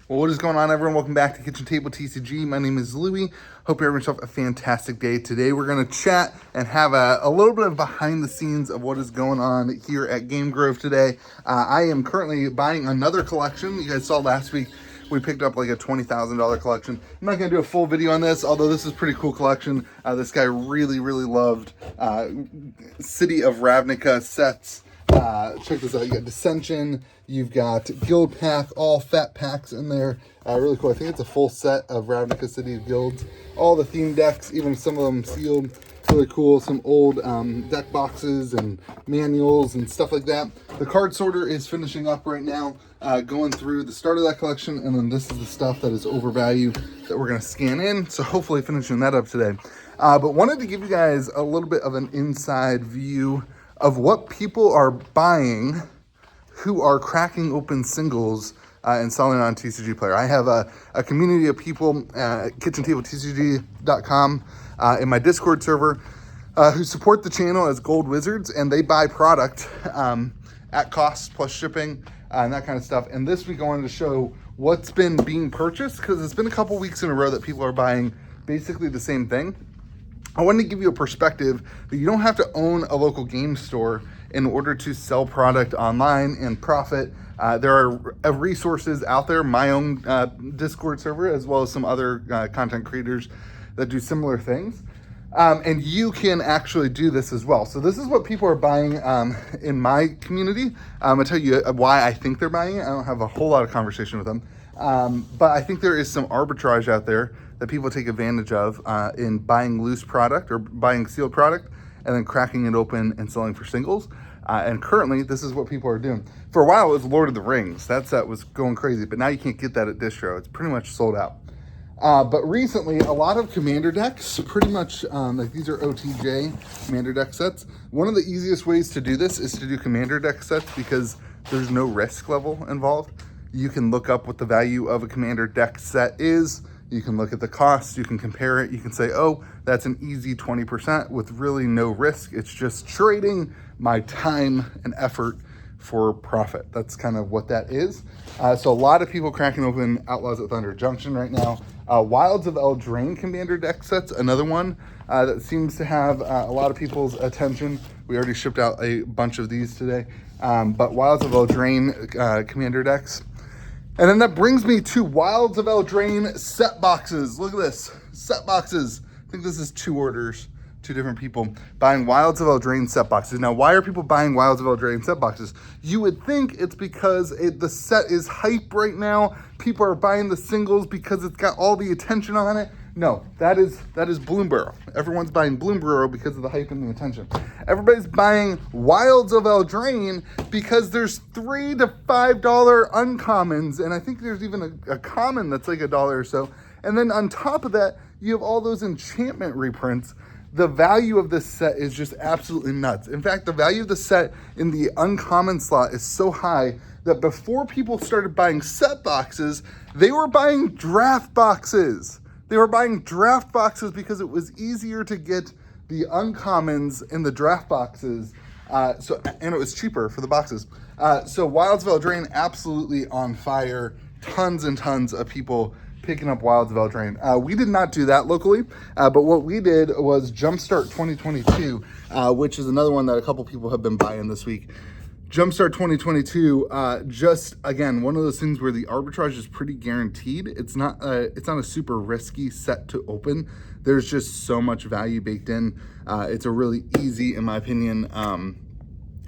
Well, what is going on, everyone? Welcome back to Kitchen Table TCG. My name is Louie. Hope you're having yourself a fantastic day. Today, we're going to chat and have a little bit of behind the scenes of what is going on here at Game Grove today. I am currently buying another collection. You guys saw last week we picked up like a $20,000 collection. I'm not going to do a full video on this, although this is a pretty cool collection. This guy really loved City of Ravnica sets. Check this out. You got Dissension, you've got Guild Pack, all fat packs in there. Really cool. I think it's a full set of Ravnica City Guilds. All the theme decks, even some of them sealed. Really cool. Some old deck boxes and manuals and stuff like that. The card sorter is finishing up right now, going through the start of that collection, and then this is the stuff that is overvalued that we're going to scan in. So hopefully finishing that up today. But wanted to give you guys a little bit of an inside view of what people are buying who are cracking open singles and selling on TCG Player. I have a community of people at KitchenTableTCG.com in my Discord server who support the channel as gold wizards, and they buy product at cost plus shipping and that kind of stuff. And this week I wanted to show what's been being purchased, because it's been a couple weeks in a row that people are buying basically the same thing. I wanted to give you a perspective that you don't have to own a local game store in order to sell product online and profit. There are resources out there, my own Discord server, as well as some other content creators that do similar things. And you can actually do this as well. So this is what people are buying in my community. I'm gonna tell you why I think they're buying it. I don't have a whole lot of conversation with them. But I think there is some arbitrage out there that people take advantage of in buying loose product or buying sealed product and then cracking it open and selling for singles. And currently, this is what people are doing. For a while, it was Lord of the Rings. That set was going crazy, but now you can't get that at Distro. It's pretty much sold out. But recently, a lot of commander decks, pretty much, like these are OTJ commander deck sets. One of the easiest ways to do this is to do commander deck sets because there's no risk level involved. You can look up what the value of a commander deck set is. You can look at the cost, you can compare it, you can say, oh, that's an easy 20% with really no risk. It's just trading my time and effort for profit. That's kind of what that is. So a lot of people cracking open Outlaws at Thunder Junction right now. Wilds of Eldraine commander deck sets, another one that seems to have a lot of people's attention. We already shipped out a bunch of these today. But Wilds of Eldraine commander decks. And then that brings me to Wilds of Eldraine set boxes. Look at this, set boxes. I think this is 2 orders, 2 different people buying Wilds of Eldraine set boxes. Now, why are people buying Wilds of Eldraine set boxes? You would think it's because the set is hype right now. People are buying the singles because it's got all the attention on it. No, that is Bloomburrow. Everyone's buying Bloomburrow because of the hype and the attention. Everybody's buying Wilds of Eldraine because there's $3 to $5 uncommons, and I think there's even a common that's like $1 or so. And then on top of that, you have all those enchantment reprints. The value of this set is just absolutely nuts. In fact, the value of the set in the uncommon slot is so high that before people started buying set boxes, they were buying draft boxes. They were buying draft boxes because it was easier to get the uncommons in the draft boxes, and it was cheaper for the boxes. So Wilds of Eldraine absolutely on fire. Tons and tons of people picking up Wilds of Eldraine. We did not do that locally, but what we did was Jumpstart 2022, which is another one that a couple people have been buying this week. Jumpstart 2022, just again, one of those things where the arbitrage is pretty guaranteed. It's not a super risky set to open. There's just so much value baked in. It's a really easy, in my opinion,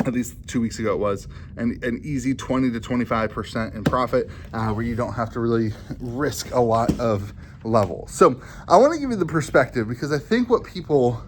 at least 2 weeks ago it was, an easy 20 to 25% in profit, where you don't have to really risk a lot of level. So I want to give you the perspective, because I think what people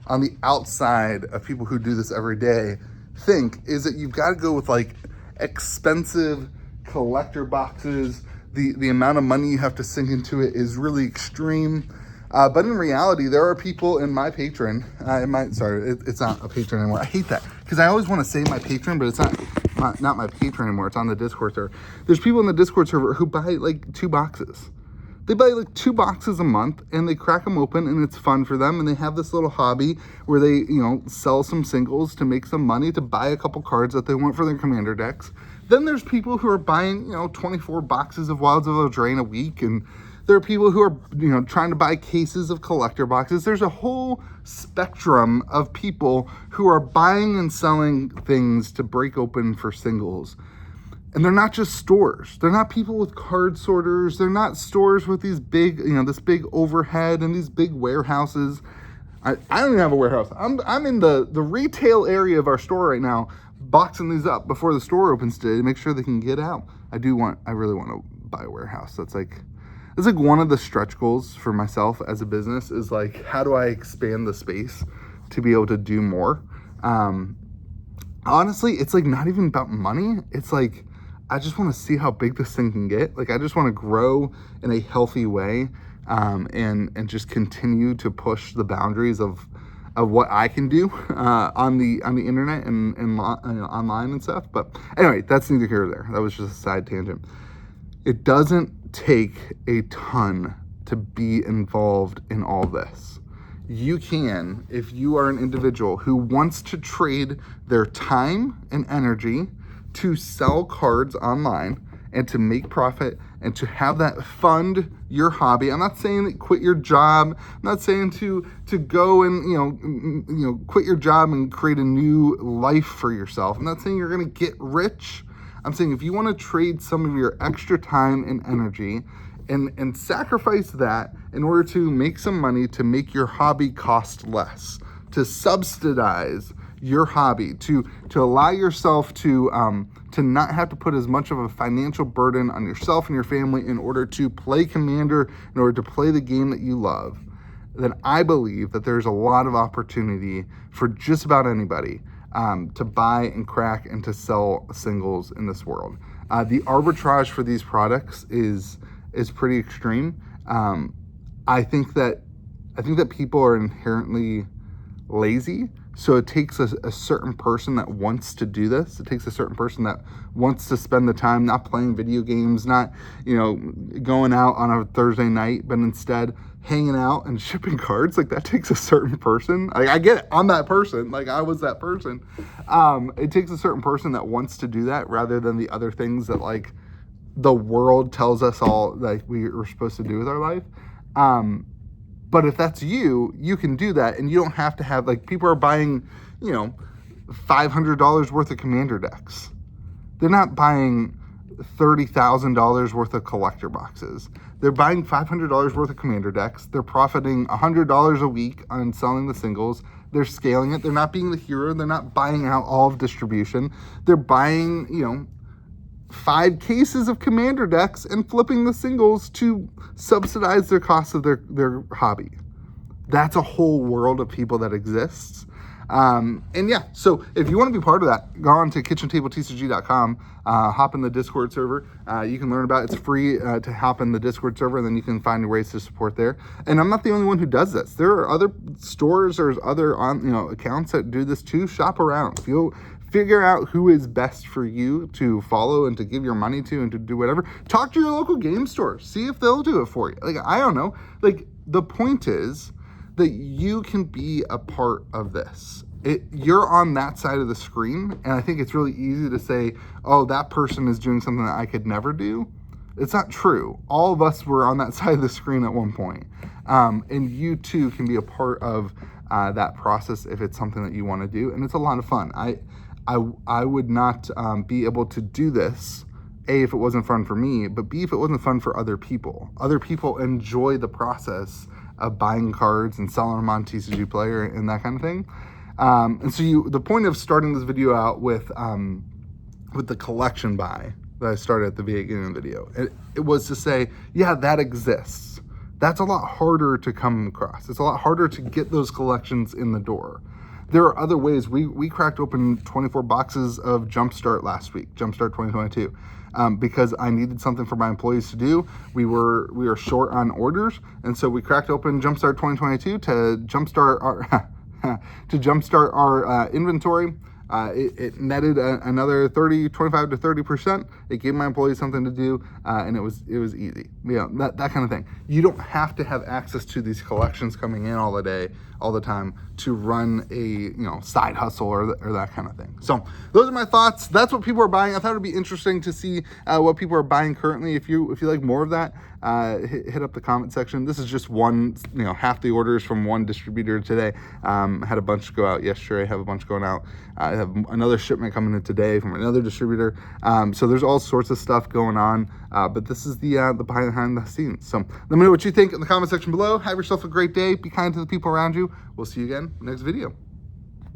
on the outside of people who do this every day think is that you've got to go with like expensive collector boxes. The amount of money you have to sink into it is really extreme. But in reality, there are people in my patron, it's not a patron anymore. I hate that because I always want to say my patron, but it's not my patron anymore. It's on the Discord server. There's people in the Discord server who buy like 2 boxes. They buy like 2 boxes a month and they crack them open and it's fun for them. And they have this little hobby where they, sell some singles to make some money, to buy a couple cards that they want for their commander decks. Then there's people who are buying, 24 boxes of Wilds of Eldraine a week, and there are people who are, trying to buy cases of collector boxes. There's a whole spectrum of people who are buying and selling things to break open for singles. And they're not just stores. They're not people with card sorters. They're not stores with these big, this big overhead and these big warehouses. I don't even have a warehouse. I'm in the retail area of our store right now, boxing these up before the store opens today to make sure they can get out. I really want to buy a warehouse. That's like one of the stretch goals for myself as a business is like, how do I expand the space to be able to do more? Honestly, it's like not even about money. It's like, I just want to see how big this thing can get. Like, I just want to grow in a healthy way, and just continue to push the boundaries of what I can do on the internet and online and stuff. But anyway, that's neither here nor there. That was just a side tangent. It doesn't take a ton to be involved in all this. You can, if you are an individual who wants to trade their time and energy to sell cards online and to make profit and to have that fund your hobby. I'm not saying that quit your job. I'm not saying to go and, quit your job and create a new life for yourself. I'm not saying you're going to get rich. I'm saying if you want to trade some of your extra time and energy and sacrifice that in order to make some money to make your hobby cost less, to subsidize your hobby, to allow yourself to not have to put as much of a financial burden on yourself and your family in order to play Commander, in order to play the game that you love, then I believe that there's a lot of opportunity for just about anybody to buy and crack and to sell singles in this world. The arbitrage for these products is pretty extreme. I think that people are inherently lazy. So it takes a certain person that wants to do this. It takes a certain person that wants to spend the time not playing video games, not, going out on a Thursday night, but instead hanging out and shipping cards. Like, that takes a certain person. I get it. I'm that person. Like, I was that person. It takes a certain person that wants to do that rather than the other things that, like, the world tells us all, like, we're supposed to do with our life. But if that's you can do that, and you don't have to have, like, people are buying, $500 worth of Commander decks. They're not buying $30,000 worth of collector boxes. They're buying $500 worth of Commander decks. They're profiting $100 a week on selling the singles. They're scaling it. They're not being the hero. They're not buying out all of distribution. They're buying, 5 cases of Commander decks and flipping the singles to subsidize their cost of their hobby. That's a whole world of people that exists. So if you want to be part of that, go on to KitchenTableTCG.com, hop in the Discord server. You can learn about it. It's free to hop in the Discord server, and then you can find ways to support there. And I'm not the only one who does this. There are other stores or other accounts that do this too. Shop around. Figure out who is best for you to follow and to give your money to and to do whatever. Talk to your local game store. See if they'll do it for you. Like, I don't know. Like, the point is that you can be a part of this. You're on that side of the screen, and I think it's really easy to say, oh, that person is doing something that I could never do. It's not true. All of us were on that side of the screen at one point. And you too can be a part of that process if it's something that you want to do, and it's a lot of fun. I would not be able to do this, A, if it wasn't fun for me, but B, if it wasn't fun for other people. Other people enjoy the process of buying cards and selling them on TCG Player and that kind of thing. And so the point of starting this video out with the collection buy that I started at the beginning of the video, it was to say, yeah, that exists. That's a lot harder to come across. It's a lot harder to get those collections in the door. There are other ways. We cracked open 24 boxes of Jumpstart last week, Jumpstart 2022, because I needed something for my employees to do. We were short on orders, and so we cracked open Jumpstart 2022 to jumpstart our inventory. it netted another 25 to 30%. It gave my employees something to do, and it was easy. That kind of thing. You don't have to have access to these collections coming in all the time to run a side hustle or that kind of thing. So those are my thoughts. That's what people are buying. I thought it'd be interesting to see what people are buying currently. If you like more of that, hit up the comment section. This is just one, half the orders from one distributor today. Had a bunch go out yesterday. Have a bunch going out. I have another shipment coming in today from another distributor. So there's all sorts of stuff going on. But this is the behind the scenes. So let me know what you think in the comment section below. Have yourself a great day. Be kind to the people around you. We'll see you again next video.